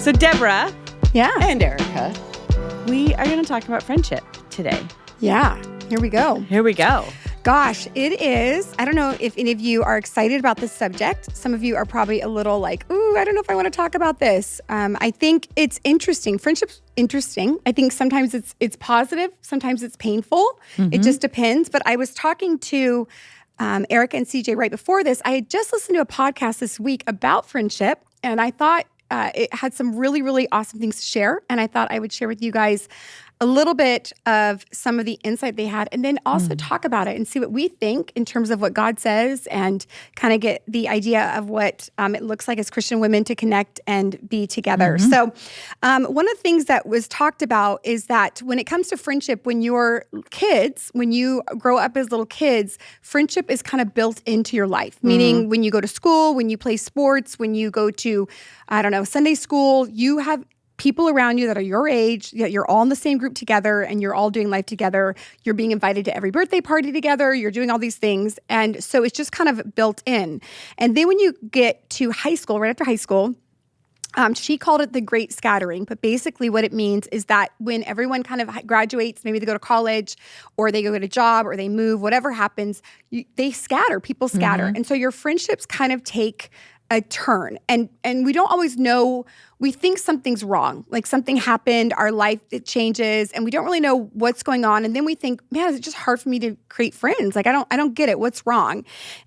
So Deborah and Erika, we are going to talk about friendship today. Yeah, here we go. Here we go. Gosh, it is. I don't know if any of you are excited about this subject. Some of you are probably a little like, ooh, I don't know if I want to talk about this. I think it's interesting. Friendship's interesting. I think sometimes it's positive. Sometimes it's painful. It just depends. But I was talking to Erika and SeaJay right before this. I had just listened to a podcast this week about friendship, and I thought it had some really, really awesome things to share. And I thought I would share with you guys a little bit of some of the insight they had, and then also talk about it and see what we think in terms of what God says, and kind of get the idea of what it looks like as Christian women to connect and be together. So one of the things that was talked about is that when it comes to friendship, when you're kids, when you grow up as little kids, friendship is kind of built into your life. Meaning when you go to school, when you play sports, when you go to, Sunday school, you have people around you that are your age, you're all in the same group together and you're all doing life together. You're being invited to every birthday party together. You're doing all these things. And so it's just kind of built in. And then when you get to high school, right after high school, she called it the great scattering. But basically what it means is that when everyone kind of graduates, maybe they go to college or they go get a job or they move, whatever happens, they scatter. People scatter. And so your friendships kind of take a turn. And we don't always know. We think something's wrong, like something happened, our life, it changes, and we don't really know what's going on. And then we think, man, it's just hard for me to create friends. Like, I don't get it. What's wrong?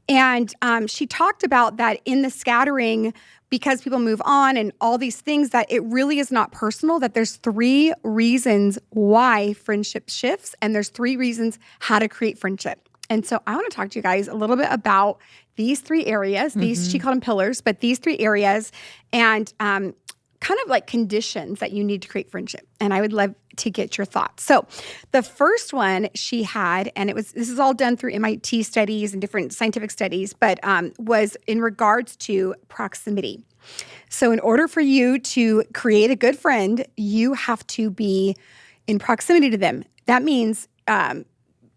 And she talked about that in the scattering, because people move on and all these things, that it really is not personal, that there's 3 reasons why friendship shifts, and there's 3 reasons how to create friendship. And so I want to talk to you guys a little bit about these 3 areas. These, she called them pillars, but these 3 areas, and kind of like conditions that you need to create friendship. And I would love to get your thoughts. So the first one she had, and this is all done through MIT studies and different scientific studies, but was in regards to proximity. So in order for you to create a good friend, you have to be in proximity to them. That means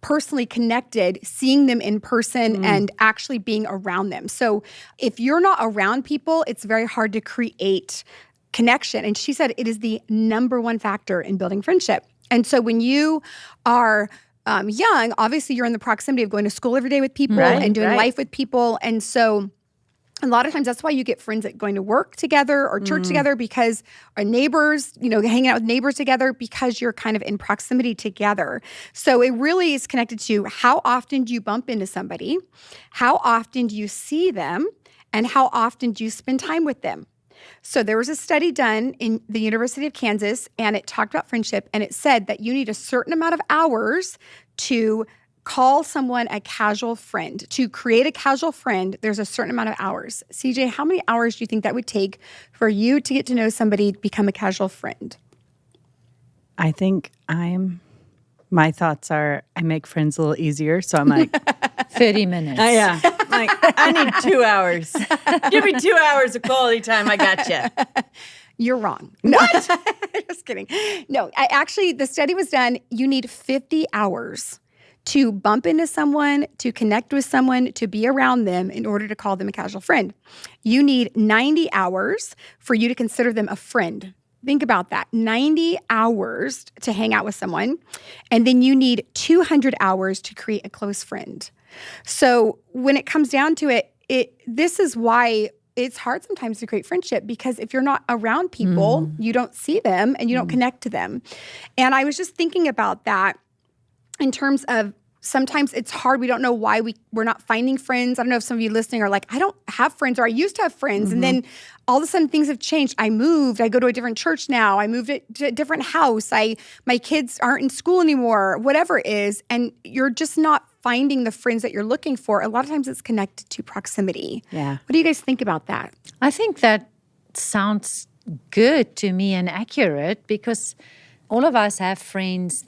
personally connected, seeing them in person and actually being around them. So if you're not around people, it's very hard to create connection. And she said it is the number 1 factor in building friendship. And so when you are young, obviously you're in the proximity of going to school every day with people and doing life with people. And so a lot of times that's why you get friends that going to work together or church together, because our neighbors, hanging out with neighbors together, because you're kind of in proximity together. So it really is connected to how often do you bump into somebody, how often do you see them, and how often do you spend time with them. So there was a study done in the University of Kansas, and it talked about friendship, and it said that you need a certain amount of hours to call someone a casual friend. To create a casual friend, there's a certain amount of hours. SeaJay, how many hours do you think that would take for you to get to know somebody to become a casual friend? I think my thoughts are I make friends a little easier. So I'm like, 30 minutes. Yeah. Like, I need 2 hours. Give me 2 hours of quality time. I got you. You're wrong. What? Just kidding. No, actually, the study was done. You need 50 hours to bump into someone, to connect with someone, to be around them in order to call them a casual friend. You need 90 hours for you to consider them a friend. Think about that. 90 hours to hang out with someone. And then you need 200 hours to create a close friend. So when it comes down to it, this is why it's hard sometimes to create friendship, because if you're not around people, you don't see them and you don't connect to them. And I was just thinking about that in terms of sometimes it's hard. We don't know why we're not finding friends. I don't know if some of you listening are like, I don't have friends, or I used to have friends. And then all of a sudden things have changed. I moved. I go to a different church now. I moved to a different house. My kids aren't in school anymore, whatever it is. And you're just not finding the friends that you're looking for. A lot of times it's connected to proximity. Yeah. What do you guys think about that? I think that sounds good to me and accurate, because all of us have friends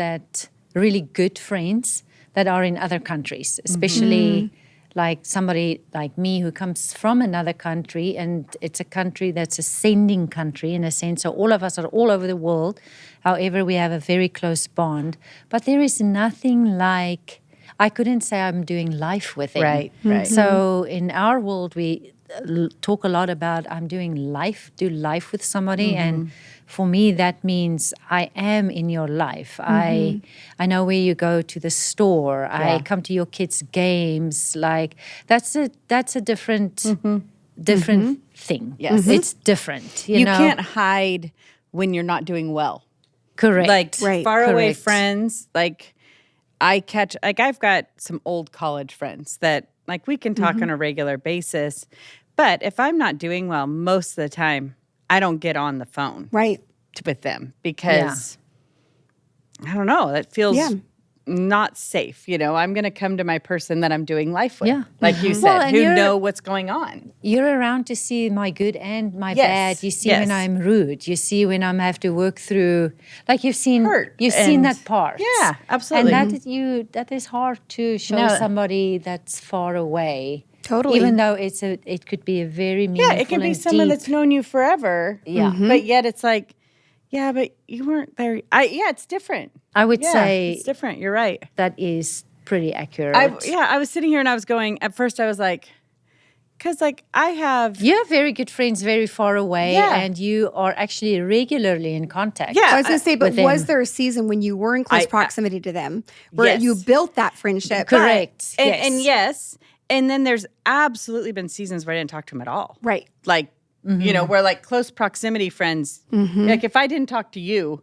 really good friends that are in other countries, especially like somebody like me who comes from another country, and it's a country that's a sending country in a sense. So all of us are all over the world. However, we have a very close bond. But there is nothing like, I couldn't say I'm doing life with them. Right. So in our world, talk a lot about I'm do life with somebody, and for me that means I am in your life. I know where you go to the store. I come to your kids' games. Like that's a different thing. Yes. It's different. You know? can't hide when you're not doing well. Correct. Like far away Correct. friends, like I've got some old college friends that like we can talk on a regular basis, but if I'm not doing well, most of the time I don't get on the phone with them because I don't know, that feels not safe. You know, I'm going to come to my person that I'm doing life with, like you said, who know what's going on. You're around to see my good and my bad. You see when I'm rude. You see when I have to work through, like you've seen that part. Yeah, absolutely. And that is hard to show somebody that's far away. Totally. Even though it could be a very meaningful it can be and someone deep. that's known you forever. Yeah. But yet it's like, yeah, but you weren't there. It's different. I would say it's different. You're right. that is pretty accurate. I was sitting here and I was going, at first I was like, because like you have very good friends very far away, and you are actually regularly in contact. I was going to say, but with was them. there a season when you were in close proximity to them where you built that friendship? Correct. And yes. And then there's absolutely been seasons where I didn't talk to him at all. Right. Like, you know, where like close proximity friends, like if I didn't talk to you,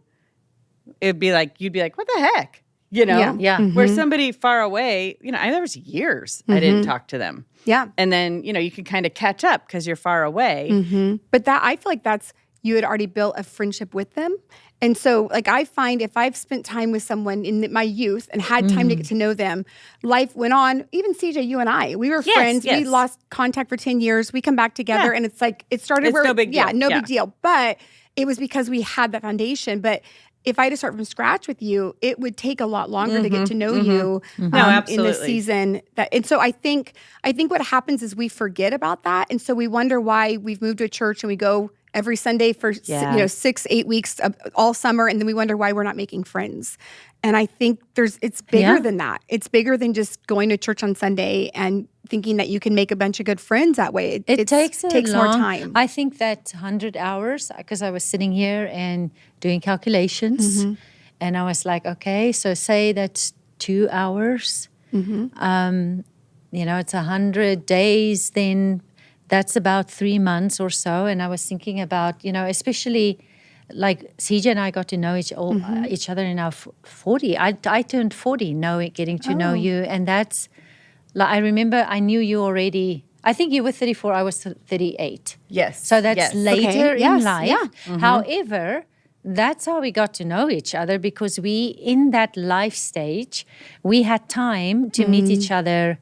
you'd be like, what the heck? You know? Yeah. Where somebody far away, you know, there was years I didn't talk to them. Yeah. And then, you know, you can kind of catch up because you're far away. But I feel like you had already built a friendship with them. And so, like, I find if I've spent time with someone in my youth and had time to get to know them, life went on. Even SeaJay, you and I, we were friends. Yes. We lost contact for 10 years. We come back together, and it's like, it started It's no big deal. Yeah, no big deal. But it was because we had that foundation. But if I had to start from scratch with you, it would take a lot longer to get to know you in absolutely. the season. And so I think what happens is we forget about that. And so we wonder why we've moved to a church and we go every Sunday for 6-8 weeks all summer, and then we wonder why we're not making friends. And I think it's bigger than that. It's bigger than just going to church on Sunday and thinking that you can make a bunch of good friends that way. It takes more time. I think that 100 hours, because I was sitting here and doing calculations, and I was like, okay, so say that's 2 hours. You know, it's 100 days, then that's about 3 months or so. And I was thinking about, you know, especially like SeaJay and I got to know each other in our 40. I turned 40 getting to know you. And that's, like, I remember I knew you already. I think you were 34, I was 38. Yes. So that's later in life. Yeah. However, that's how we got to know each other, because in that life stage, we had time to meet each other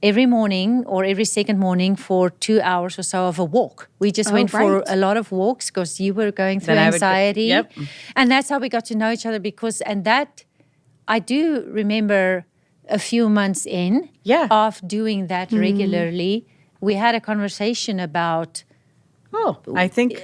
every morning or every second morning for 2 hours or so of a walk. We just went for a lot of walks because you were going through anxiety. And that's how we got to know each other, and that, I do remember a few months in of doing that regularly, we had a conversation about, I think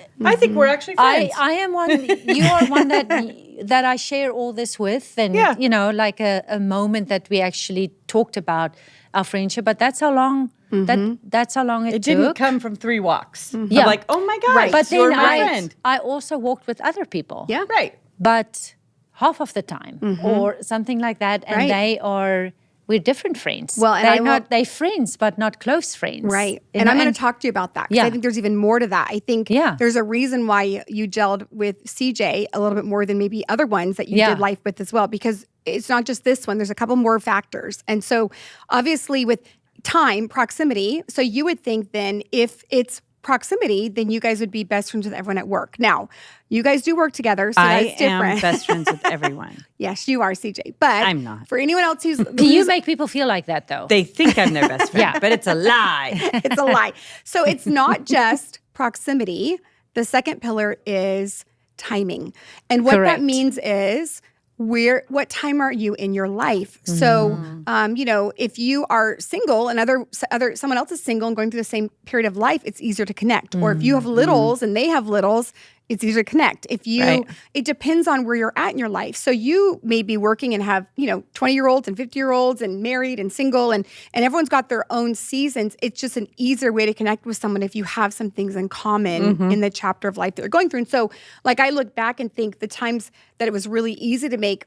we're actually friends. I am one, you are one that I share all this with, and you know, like a moment that we actually talked about our friendship. But that's how long that's how long it took. It didn't come from 3 walks. I'm like, oh my gosh, but you're then my friend. I also walked with other people. Yeah. Right. But half of the time or something like that, and we're different friends. Well, and they're friends, but not close friends. Right. And I'm going to talk to you about that, because I think there's even more to that. I think there's a reason why you gelled with SeaJay a little bit more than maybe other ones that you did life with as well, because it's not just this one. There's a couple more factors. And so obviously with time, proximity, so you would think then if it's proximity, then you guys would be best friends with everyone at work. Now, you guys do work together, so that's different. I am best friends with everyone. Yes, you are, SeaJay. But I'm not. For anyone else who's... Do you make people feel like that, though? They think I'm their best friend, but it's a lie. It's a lie. So it's not just proximity. The second pillar is timing. And what that means is... what time are you in your life? So, you know, if you are single and someone else is single and going through the same period of life, it's easier to connect. Or if you have littles and they have littles, it's easier to connect. If you, Right. it depends on where you're at in your life. So you may be working and have, 20-year-olds and 50-year-olds and married and single and everyone's got their own seasons. It's just an easier way to connect with someone if you have some things in common in the chapter of life that they're going through. And so like I look back and think the times that it was really easy to make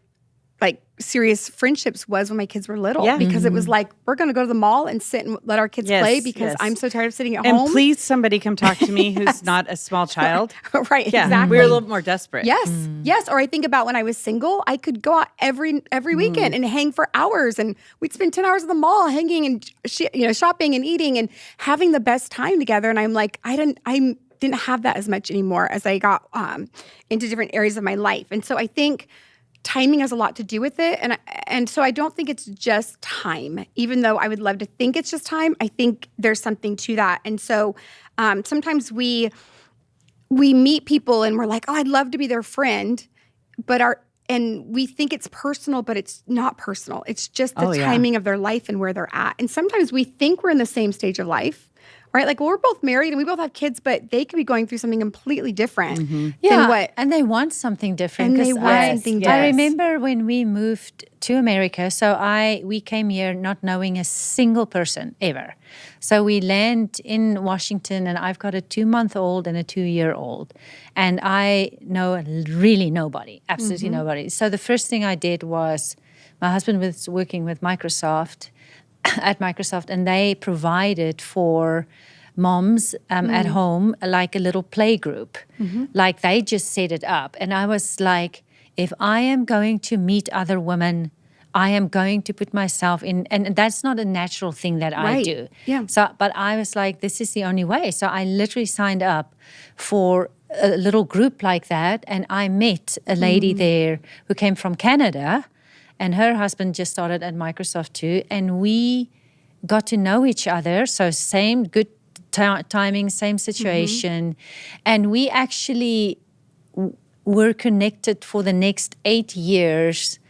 like serious friendships was when my kids were little because it was like, we're going to go to the mall and sit and let our kids play because I'm so tired of sitting at home. And please, somebody come talk to me who's not a small child. Right, Yeah, exactly. we're a little more desperate. Yes, yes. Or I think about when I was single, I could go out every weekend and hang for hours, and we'd spend 10 hours at the mall hanging and shopping and eating and having the best time together. And I'm like, I didn't have that as much anymore as I got into different areas of my life. And so I think timing has a lot to do with it. And so I don't think it's just time, even though I would love to think it's just time. I think there's something to that. And so sometimes we meet people and we're like, oh, I'd love to be their friend, and we think it's personal, but it's not personal. It's just the timing of their life and where they're at. And sometimes we think we're in the same stage of life. Right? Like, well, we're both married and we both have kids, but they could be going through something completely different than what. And they want something different. And they want something different. I remember when we moved to America, we came here not knowing a single person ever. So we land in Washington, and I've got a 2-month-old and a 2-year-old. And I know really nobody, absolutely nobody. So the first thing I did was, my husband was working with Microsoft, at Microsoft, and they provided for moms at home like a little play group. Like they just set it up. And I was like, if I am going to meet other women, I am going to put myself in, and that's not a natural thing that I do. Yeah. So, but I was like, this is the only way. So I literally signed up for a little group like that, and I met a lady there who came from Canada. And her husband just started at Microsoft too. And we got to know each other. So same good timing, same situation. And we actually were connected for the next 8 years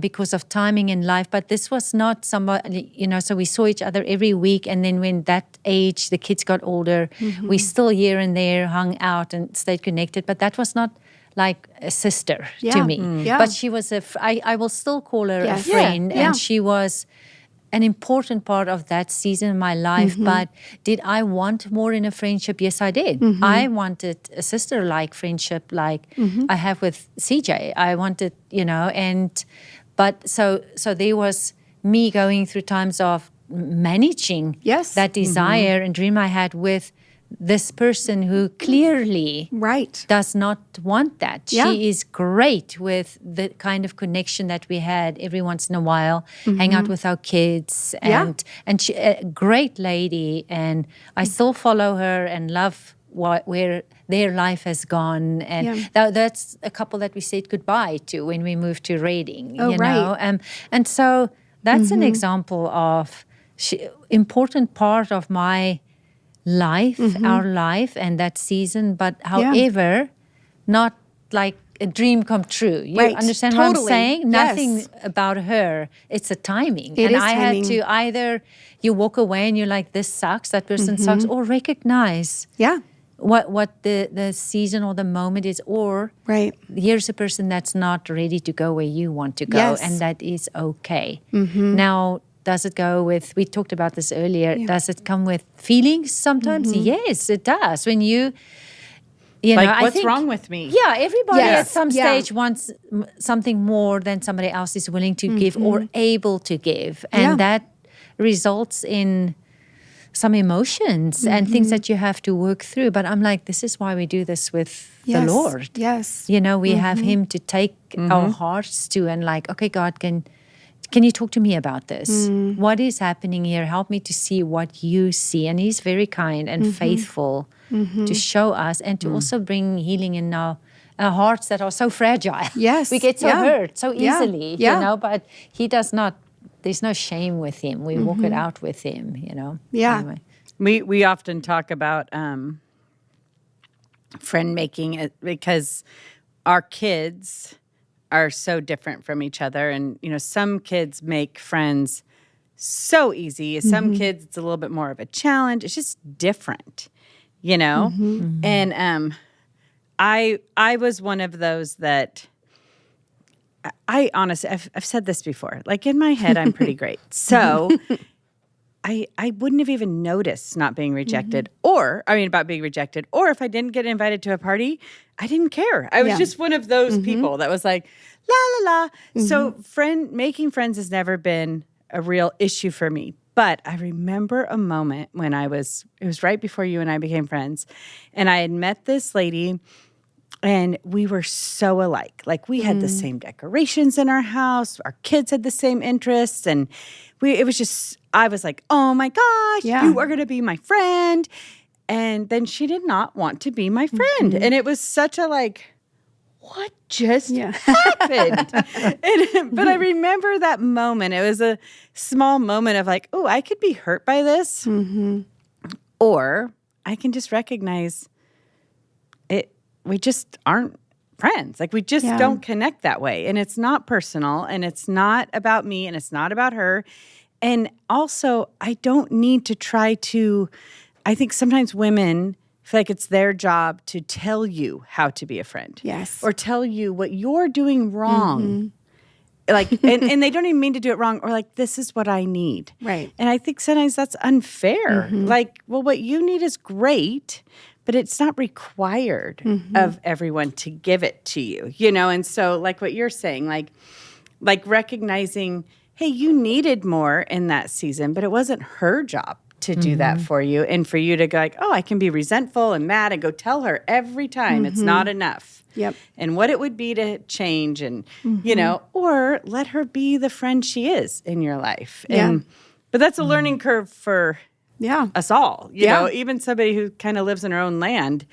because of timing in life. But this was not somebody, so we saw each other every week. And then when that age, the kids got older, we still here and there hung out and stayed connected. But that was not like a sister to me. Yeah. But she was I will still call her a friend. And she was an important part of that season of my life. But did I want more in a friendship? Yes, I did. I wanted a sister-like friendship like I have with SeaJay. I wanted, but so there was me going through times of managing that desire and dream I had with this person who clearly does not want that. She is great with the kind of connection that we had every once in a while, hang out with our kids, and she a great lady, and I still follow her and love where their life has gone. And that's a couple that we said goodbye to when we moved to Reading, you know. And so that's an example of important part of my life, our life, and that season, but however, not like a dream come true. You understand what I'm saying? Nothing about her. It's a timing. I had to either you walk away and you're like, this sucks, that person sucks, or recognize what the season or the moment is, or here's a person that's not ready to go where you want to go, and that is okay. Now, does it go with, we talked about this earlier, does it come with feelings sometimes? Yes, it does. When you know, like, I what's think, wrong with me? Yeah, everybody at some stage wants something more than somebody else is willing to give or able to give. And that results in some emotions and things that you have to work through. But I'm like, this is why we do this with the Lord. Yes. You know, we have Him to take our hearts to, and like, okay, God, can you talk to me about this? What is happening here? Help me to see what you see. And He's very kind and faithful to show us and to also bring healing in our hearts that are so fragile. Yes. We get so hurt so easily, you know, but He does not, there's no shame with Him. We walk it out with Him, you know. Yeah. Anyway. We often talk about friend making because our kids are so different from each other. And, you know, some kids make friends so easy. Some kids, it's a little bit more of a challenge. It's just different, you know? And I was one of those that I honestly, I've said this before. Like in my head, I'm pretty great. So I wouldn't have even noticed not being rejected about being rejected. Or if I didn't get invited to a party, I didn't care. I was just one of those people that was like, la, la, la. So making friends has never been a real issue for me. But I remember a moment when it was right before you and I became friends. And I had met this lady and we were so alike. Like we had the same decorations in our house. Our kids had the same interests. And I was like, oh my gosh, you are going to be my friend. And then she did not want to be my friend. And it was such a like, what just happened? But I remember that moment. It was a small moment of like, oh, I could be hurt by this. Or I can just recognize it. We just aren't friends. Like we just don't connect that way. And it's not personal and it's not about me and it's not about her. And also I don't need to try to, I think sometimes women feel like it's their job to tell you how to be a friend. Yes. Or tell you what you're doing wrong. Like, and they don't even mean to do it wrong or like, this is what I need. Right. And I think sometimes that's unfair. Like, well, what you need is great, but it's not required of everyone to give it to you, you know? And so like what you're saying, like recognizing, hey, you needed more in that season, but it wasn't her job to do that for you. And for you to go like, oh, I can be resentful and mad and go tell her every time it's not enough. Yep. And what it would be to change and, you know, or let her be the friend she is in your life. And, but that's a learning curve for us all. You know, even somebody who kind of lives in her own land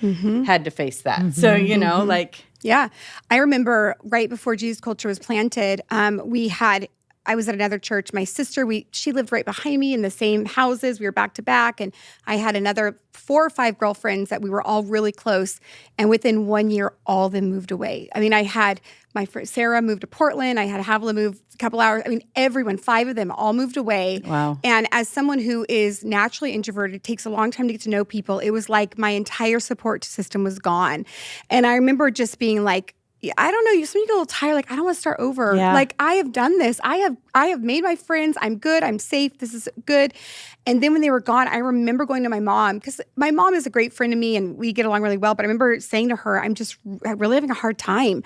had to face that. So, you know, like. Yeah. I remember right before Jesus Culture was planted, I was at another church. My sister, she lived right behind me in the same houses. We were back to back. And I had another 4 or 5 girlfriends that we were all really close. And within 1 year, all of them moved away. I mean, I had my friend Sarah moved to Portland. I had Havila move a couple hours. I mean, everyone, 5 of them all moved away. Wow. And as someone who is naturally introverted, it takes a long time to get to know people. It was like my entire support system was gone. And I remember just being like, I don't know, you get a little tired, like, I don't want to start over. Yeah. Like, I have done this. I have made my friends. I'm good. I'm safe. This is good. And then when they were gone, I remember going to my mom, because my mom is a great friend to me and we get along really well. But I remember saying to her, I'm really having a hard time.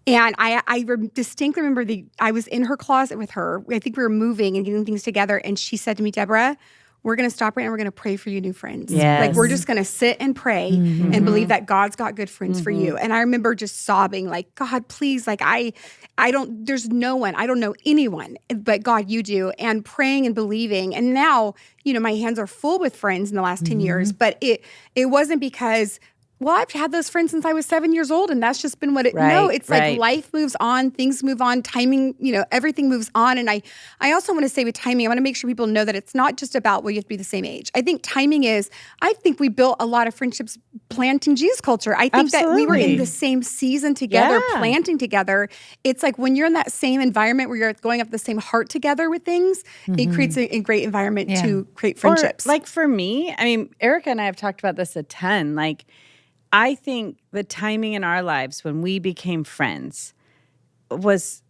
And I distinctly remember I was in her closet with her. I think we were moving and getting things together. And she said to me, Deborah, we're going to stop right now. We're going to pray for you, new friends. Yes. Like, we're just going to sit and pray and believe that God's got good friends for you. And I remember just sobbing, like, God, please, like, there's no one, I don't know anyone, but God, you do. And praying and believing. And now, you know, my hands are full with friends in the last 10 years, but it wasn't because, well, I've had those friends since I was 7 years old, and that's just been what it. No, it's like life moves on, things move on, timing. You know, everything moves on. And I also want to say with timing, I want to make sure people know that it's not just about you have to be the same age. I think timing is. I think we built a lot of friendships planting Jesus Culture. I think that we were in the same season together, planting together. It's like when you're in that same environment where you're going up the same heart together with things, it creates a great environment to create friendships. Or, like for me, I mean, Erika and I have talked about this a ton. Like, I think the timing in our lives when we became friends was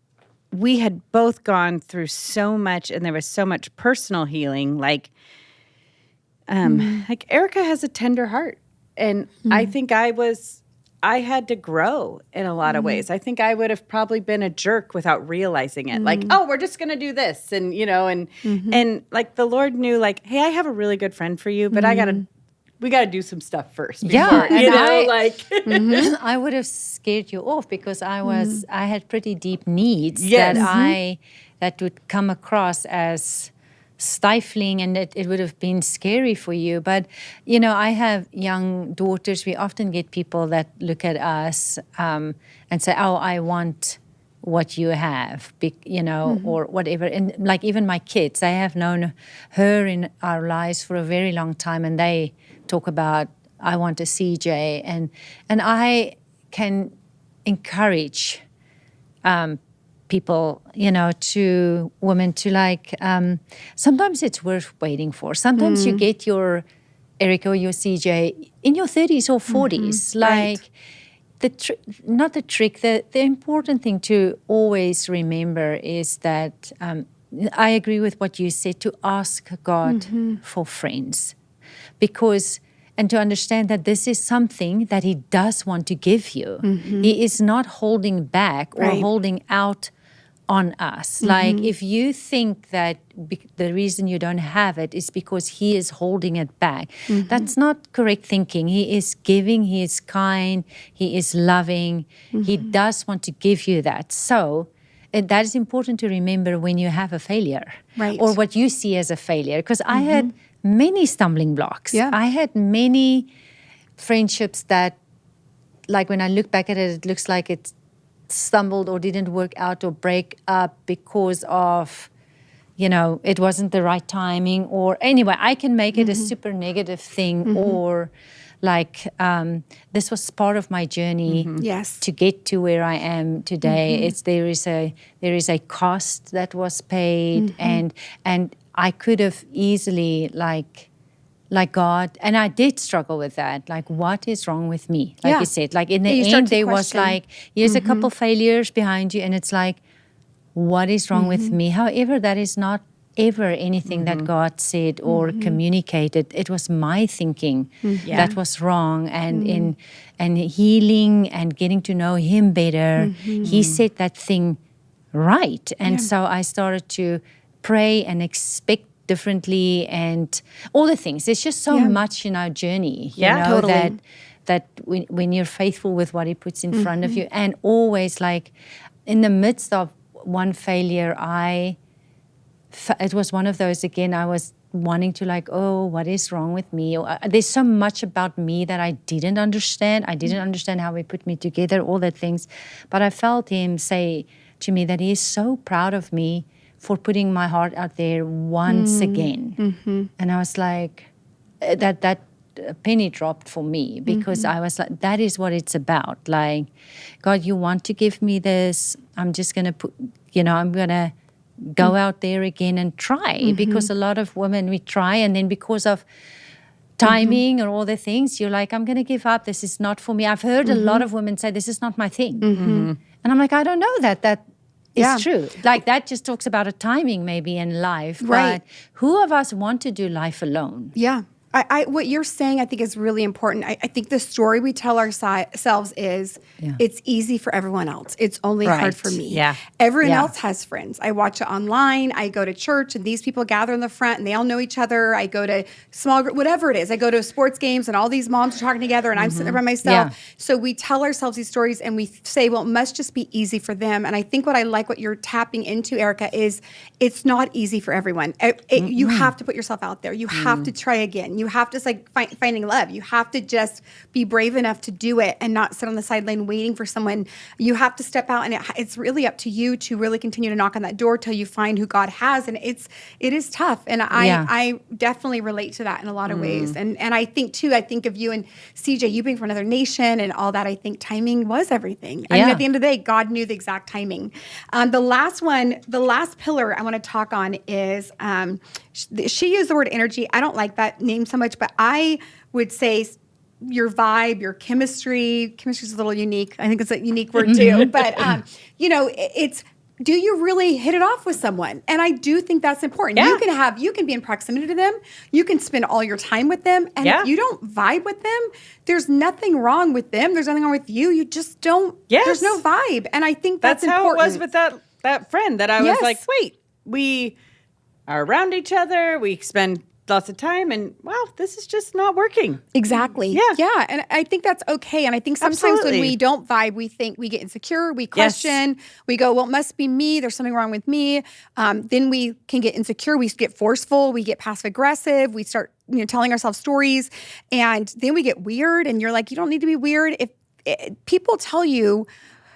we had both gone through so much and there was so much personal healing. Like Erika has a tender heart. And I think I had to grow in a lot of ways. I think I would have probably been a jerk without realizing it. Like, oh, we're just going to do this. And, you know, and like the Lord knew like, hey, I have a really good friend for you, but we got to do some stuff first. Before, you know, I would have scared you off because I had pretty deep needs that would come across as stifling, and it would have been scary for you. But, you know, I have young daughters. We often get people that look at us and say, oh, I want what you have, you know, or whatever. And like even my kids, I have known her in our lives for a very long time, and they talk about, I want a SeaJay, and I can encourage people, you know, to women to like, sometimes it's worth waiting for. Sometimes you get your Erika or your SeaJay in your 30s or 40s. Like, not the trick. The important thing to always remember is that I agree with what you said, to ask God for friends, and to understand that this is something that He does want to give you. He is not holding back or holding out on us. Like if you think that the reason you don't have it is because He is holding it back, that's not correct thinking. He is giving, He is kind, He is loving. He does want to give you that. So that is important to remember when you have a failure, or what you see as a failure. Because I had many stumbling blocks. I had many friendships that, like when I look back at it, it looks like it stumbled or didn't work out or break up because of, it wasn't the right timing, or anyway, I can make it a super negative thing, or like this was part of my journey to get to where I am today. There is a cost that was paid, and I could have easily like God, and I did struggle with that. Like, what is wrong with me? Like you said, like in the end, there was like, here's a couple failures behind you, and it's like, what is wrong with me? However, that is not ever anything that God said or communicated. It was my thinking that was wrong, and in healing and getting to know Him better, He said that thing right, and so I started to pray and expect differently and all the things. There's just so much in our journey, that when you're faithful with what He puts in front of you, and always like in the midst of one failure, it was one of those, again, I was wanting to like, oh, what is wrong with me? There's so much about me that I didn't understand. I didn't understand how He put me together, all that things. But I felt Him say to me that He is so proud of me for putting my heart out there once again. And I was like, that penny dropped for me, because I was like, that is what it's about. Like, God, you want to give me this. I'm just going to I'm going to go out there again and try, because a lot of women, we try, and then because of timing or all the things, you're like, I'm going to give up. This is not for me. I've heard a lot of women say, this is not my thing. And I'm like, I don't know that is true. Like, that just talks about a timing maybe in life. But who of us want to do life alone? Yeah. What you're saying, I think, is really important. I think the story we tell ourselves is it's easy for everyone else. It's only hard for me. Yeah. Everyone else has friends. I watch it online. I go to church, and these people gather in the front, and they all know each other. I go to small group, whatever it is. I go to sports games, and all these moms are talking together, and I'm sitting there by myself. Yeah. So we tell ourselves these stories, and we say, well, it must just be easy for them. And I think what I like, what you're tapping into, Erika, is it's not easy for everyone. You have to put yourself out there. You have to try again. You have to, like finding love. You have to just be brave enough to do it and not sit on the sideline waiting for someone. You have to step out, and it's really up to you to really continue to knock on that door till you find who God has. And it is tough. And I definitely relate to that in a lot of ways. And I think too, I think of you and SeaJay, you being from another nation and all that. I think timing was everything. I mean, at the end of the day, God knew the exact timing. The last pillar I want to talk on is, she used the word energy. I don't like that name so much, but I would say your vibe, your chemistry. Chemistry is a little unique. I think it's a unique word too. But, it's, do you really hit it off with someone? And I do think that's important. Yeah. You can be in proximity to them. You can spend all your time with them. And if you don't vibe with them, there's nothing wrong with them. There's nothing wrong with you. You just don't, there's no vibe. And I think that's important. How it was with that friend that I was like, wait, we are around each other. We spend lots of time, and wow, this is just not working. Exactly. Yeah. And I think that's okay. And I think sometimes when we don't vibe, we think we get insecure, we question, we go, well, it must be me. There's something wrong with me. Then we can get insecure. We get forceful. We get passive aggressive. We start, telling ourselves stories, and then we get weird. And you're like, you don't need to be weird. If people tell you,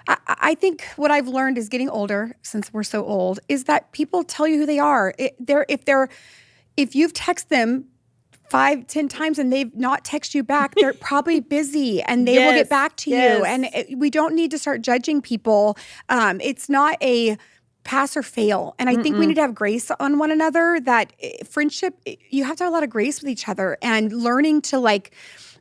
I think what I've learned is getting older, since we're so old, is that people tell you who they are. If you've texted them 5-10 times and they've not texted you back, they're probably busy, and they will get back to you. And we don't need to start judging people. It's not a pass or fail. And I think we need to have grace on one another, that friendship, you have to have a lot of grace with each other, and learning to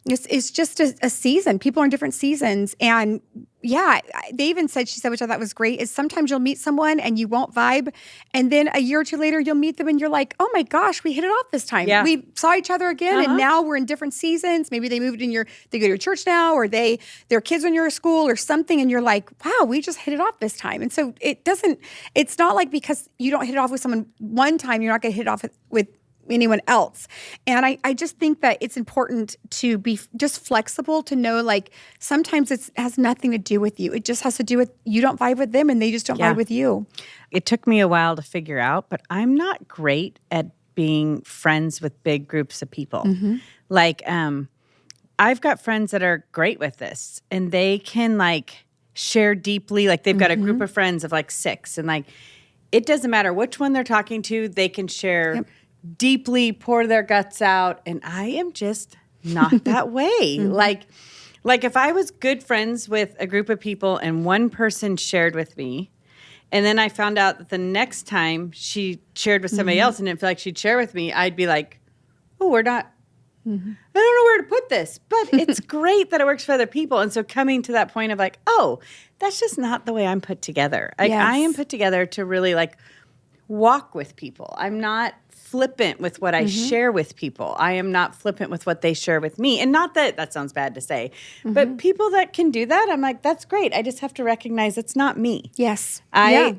It's just a season. People are in different seasons. And yeah, they even said, she said, which I thought was great, is sometimes you'll meet someone and you won't vibe. And then a year or two later, you'll meet them and you're like, oh my gosh, we hit it off this time. Yeah. We saw each other again. And now we're in different seasons. Maybe they moved in they go to your church now, or their kids are in your school or something. And you're like, wow, we just hit it off this time. And so it's not like because you don't hit it off with someone one time, you're not going to hit it off with anyone else. And I just think that it's important to be just flexible, to know like sometimes it has nothing to do with you. It just has to do with you don't vibe with them and they just don't vibe with you. It took me a while to figure out, but I'm not great at being friends with big groups of people. Like, I've got friends that are great with this and they can like share deeply. Like they've got a group of friends of like 6 and like, it doesn't matter which one they're talking to, they can share deeply, pour their guts out. And I am just not that way. Like if I was good friends with a group of people and one person shared with me, and then I found out that the next time she shared with somebody else and didn't feel like she'd share with me, I'd be like, oh, we're not, I don't know where to put this. But it's great that it works for other people. And so coming to that point of like, oh, that's just not the way I'm put together. Like I am put together to really like walk with people. I'm not flippant with what I share with people. I am not flippant with what they share with me. And not that sounds bad to say, but people that can do that, I'm like, that's great. I just have to recognize it's not me. Yes. I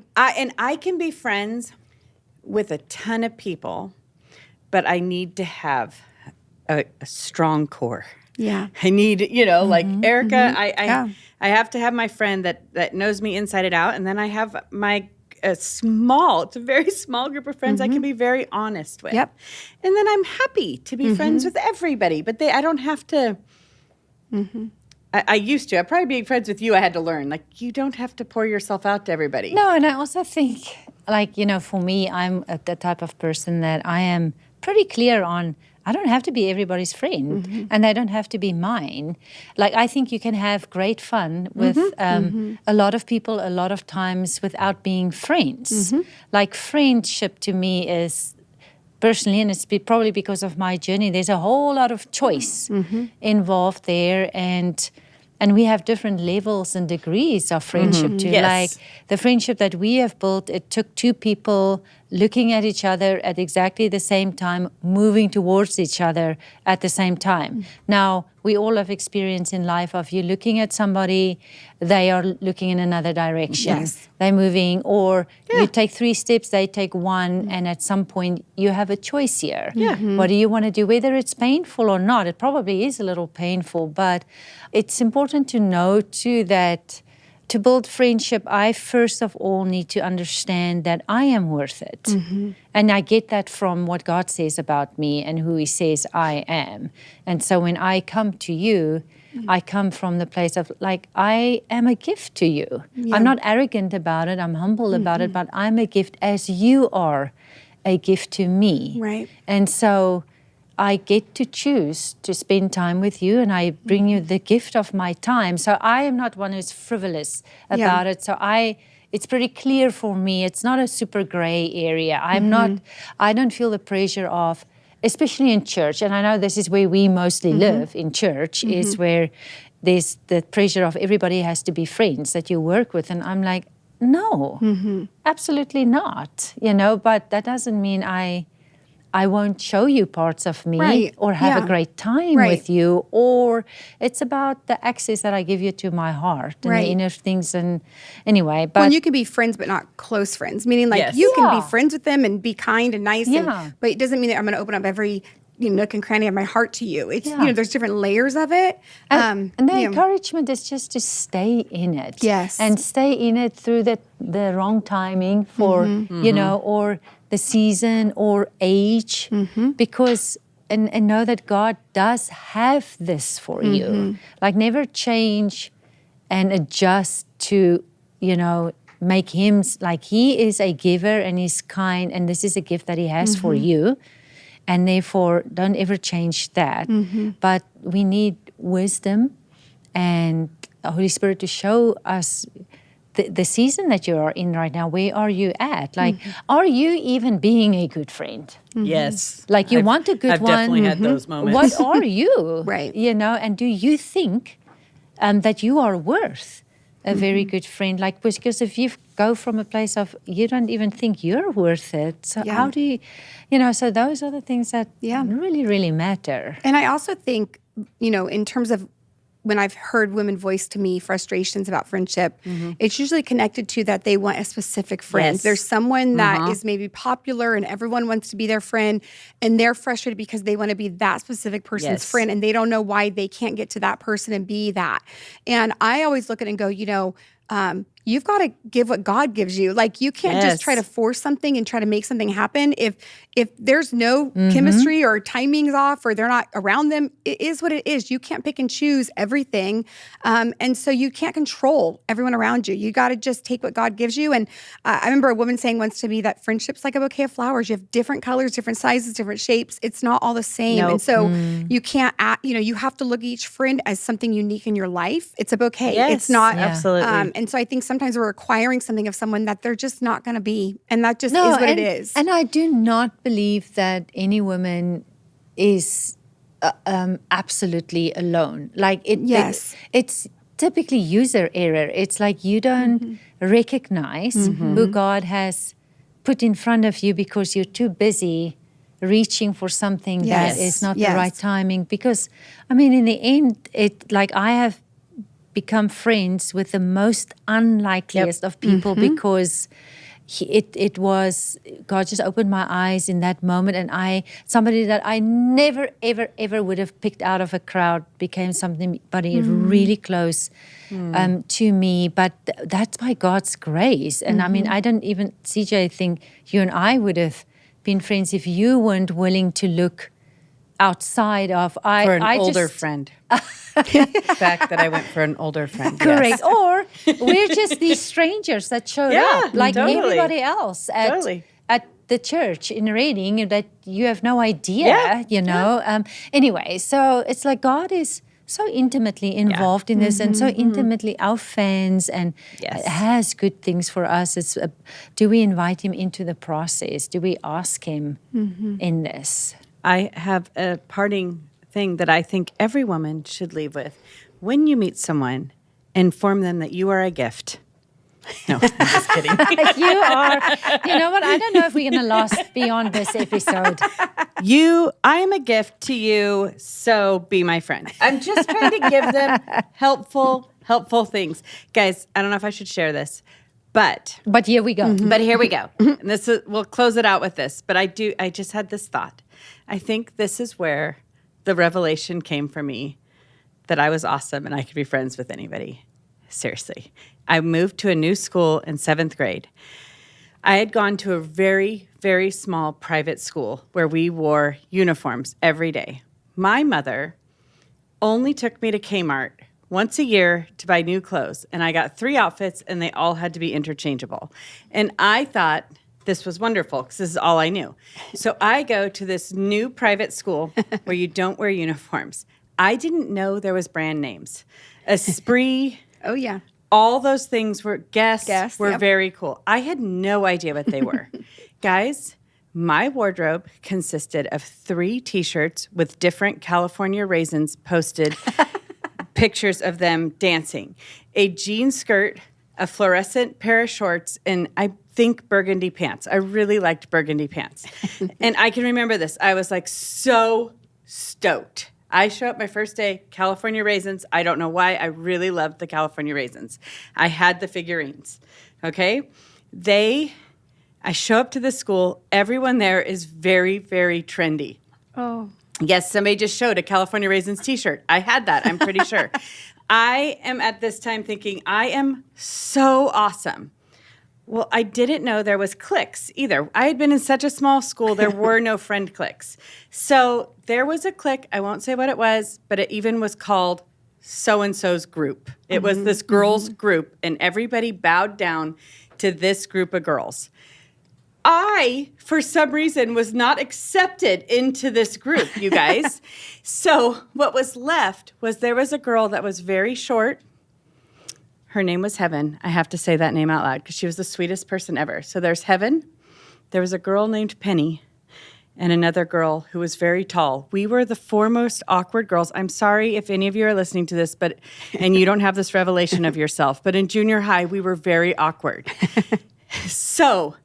can be friends with a ton of people, but I need to have a strong core. Yeah. I need, like Erika, I have to have my friend that knows me inside and out. And then I have it's a very small group of friends I can be very honest with. Yep. And then I'm happy to be friends with everybody, but I don't have to. I used to. I probably being friends with you, I had to learn. Like, you don't have to pour yourself out to everybody. No, and I also think, like, for me, I'm the type of person that I am pretty clear on, I don't have to be everybody's friend, and they don't have to be mine. Like, I think you can have great fun with a lot of people a lot of times without being friends. Like, friendship to me is, personally, and it's probably because of my journey, there's a whole lot of choice involved there, and we have different levels and degrees of friendship too. Yes. Like the friendship that we have built, it took 2 people looking at each other at exactly the same time, moving towards each other at the same time. Now, we all have experience in life of you looking at somebody, they are looking in another direction. Yes. They're moving, or you take 3 steps, they take 1, and at some point you have a choice here. What do you want to do? Whether it's painful or not, it probably is a little painful, but it's important to know too that to build friendship, I first of all need to understand that I am worth it. And I get that from what God says about me and who He says I am. And so when I come to you, I come from the place of like, I am a gift to you. I'm not arrogant about it. I'm humble about it, but I'm a gift as you are a gift to me. Right. And so I get to choose to spend time with you, and I bring you the gift of my time. So I am not one who's frivolous about it. So it's pretty clear for me. It's not a super gray area. I don't feel the pressure of, especially in church, and I know this is where we mostly live in church, is where there's the pressure of everybody has to be friends that you work with. And I'm like, no, absolutely not, but that doesn't mean I won't show you parts of me or have a great time with you, or it's about the access that I give you to my heart and the inner things. And anyway, but you can be friends, but not close friends, meaning like you can be friends with them and be kind and nice, but it doesn't mean that I'm going to open up every nook and cranny of my heart to you. It's, there's different layers of it. And the encouragement is just to stay in it. Yes. And stay in it through the wrong timing for, or the season or age, because, and know that God does have this for you. Like, never change and adjust to, make Him, like He is a giver and He's kind, and this is a gift that He has for you. And therefore, don't ever change that. But we need wisdom and the Holy Spirit to show us the season that you are in right now, where are you at? Like, are you even being a good friend? Yes. Like, you want a good I've one. definitely had those moments. What are you? Right. You know, and do you think that you are worth a very good friend? Like, because if you go from a place of you don't even think you're worth it, so how do you, so those are the things that really, really matter. And I also think, in terms of when I've heard women voice to me frustrations about friendship, it's usually connected to that they want a specific friend. Yes. There's someone that is maybe popular and everyone wants to be their friend, and they're frustrated because they want to be that specific person's friend, and they don't know why they can't get to that person and be that. And I always look at it and go, you've got to give what God gives you. Like, you can't just try to force something and try to make something happen. If there's no chemistry or timing's off or they're not around them, it is what it is. You can't pick and choose everything. And so you can't control everyone around you. You got to just take what God gives you. And I remember a woman saying once to me that friendship's like a bouquet of flowers. You have different colors, different sizes, different shapes. It's not all the same. Nope. And so you can't, you have to look at each friend as something unique in your life. It's a bouquet. Yes, It's not. absolutely. And so I think sometimes we're requiring something of someone that they're just not going to be. And that just is what it is. And I do not believe that any woman is absolutely alone. Like, it's typically user error. It's like you don't recognize who God has put in front of you because you're too busy reaching for something that is not the right timing. Because, in the end, I have become friends with the most unlikeliest of people because it was, God just opened my eyes in that moment, and somebody that I never, ever, ever would have picked out of a crowd became somebody really close to me. But that's by God's grace. And I don't even, SeaJay, think you and I would have been friends if you weren't willing to look outside of for an older friend. Fact that I went for an older friend. Correct. Yes. Or we're just these strangers that showed up like everybody else at the church in Reading that you have no idea, Anyway, so it's like God is so intimately involved in this and so intimately our fans and has good things for us. It's do we invite him into the process? Do we ask him in this? I have a parting thing that I think every woman should leave with. When you meet someone, inform them that you are a gift. No, I'm just kidding. You are. You know what? I don't know if we're going to last beyond this episode. I am a gift to you, so be my friend. I'm just trying to give them helpful things. Guys, I don't know if I should share this, but here we go. But here we go. And we'll close it out with this. But I just had this thought. I think this is where the revelation came for me that I was awesome and I could be friends with anybody. Seriously. I moved to a new school in 7th grade. I had gone to a very, very small private school where we wore uniforms every day. My mother only took me to Kmart once a year to buy new clothes, and I got 3 outfits, and they all had to be interchangeable. And I thought this was wonderful because this is all I knew. So I go to this new private school where you don't wear uniforms. I didn't know there was brand names. Esprit. Oh, yeah. All those things were Guess were yep. very cool. I had no idea what they were. Guys, my wardrobe consisted of 3 T-shirts with different California raisins posted pictures of them dancing, a jean skirt, a fluorescent pair of shorts, and I think burgundy pants. I really liked burgundy pants. And I can remember this. I was like so stoked. I show up my first day, California raisins. I don't know why. I really loved the California raisins. I had the figurines, okay? I show up to the school. Everyone there is very, very trendy. Oh. Yes, somebody just showed a California raisins T-shirt. I had that, I'm pretty sure. I am at this time thinking, I am so awesome. Well, I didn't know there was cliques either. I had been in such a small school, there were no friend cliques. So there was a clique, I won't say what it was, but it even was called so-and-so's group. It was this girls' group, and everybody bowed down to this group of girls. I, for some reason, was not accepted into this group, you guys. So what was left was there was a girl that was very short. Her name was Heaven. I have to say that name out loud because she was the sweetest person ever. So there's Heaven. There was a girl named Penny and another girl who was very tall. We were the foremost awkward girls. I'm sorry if any of you are listening to this, and you don't have this revelation of yourself, but in junior high, we were very awkward. So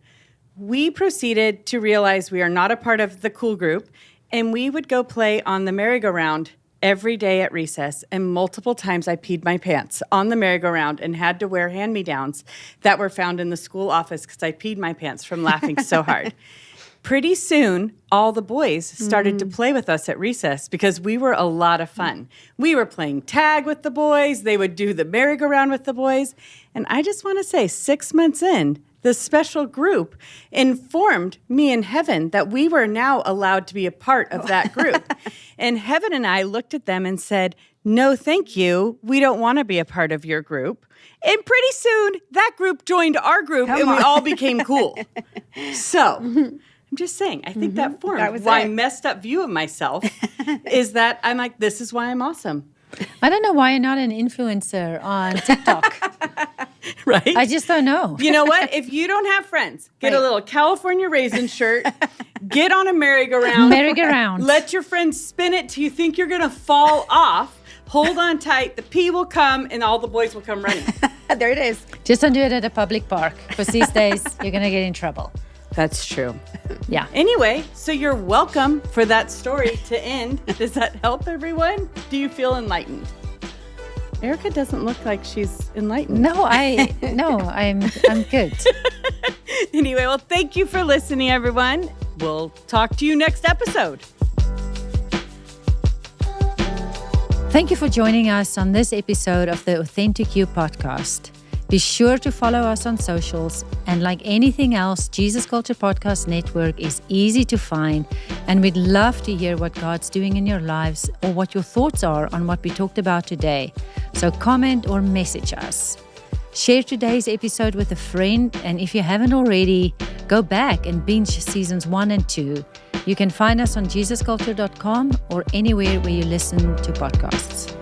we proceeded to realize we are not a part of the cool group, and we would go play on the merry-go-round every day at recess, and multiple times I peed my pants on the merry-go-round and had to wear hand-me-downs that were found in the school office because I peed my pants from laughing so hard. Pretty soon, all the boys started to play with us at recess because we were a lot of fun. We were playing tag with the boys. They would do the merry-go-round with the boys. And I just want to say, 6 months in, the special group informed me and Heaven that we were now allowed to be a part of that group. And Heaven and I looked at them and said, no, thank you. We don't want to be a part of your group. And pretty soon, that group joined our group and we all became cool. So I'm just saying, I think that formed my messed up view of myself is that I'm like, this is why I'm awesome. I don't know why you're not an influencer on TikTok. Right? I just don't know. You know what? If you don't have friends, get a little California raisin shirt, get on a merry-go-round. Merry-go-round. Let your friends spin it till you think you're going to fall off. Hold on tight. The pee will come and all the boys will come running. There it is. Just don't do it at a public park because these days you're going to get in trouble. That's true. Yeah. Anyway, so you're welcome for that story to end. Does that help everyone? Do you feel enlightened? Erika doesn't look like she's enlightened. No, I'm good. Anyway, well, thank you for listening, everyone. We'll talk to you next episode. Thank you for joining us on this episode of the Authentic You podcast. Be sure to follow us on socials, and like anything else, Jesus Culture Podcast Network is easy to find, and we'd love to hear what God's doing in your lives or what your thoughts are on what we talked about today. So comment or message us. Share today's episode with a friend, and if you haven't already, go back and binge seasons 1 and 2. You can find us on jesusculture.com or anywhere where you listen to podcasts.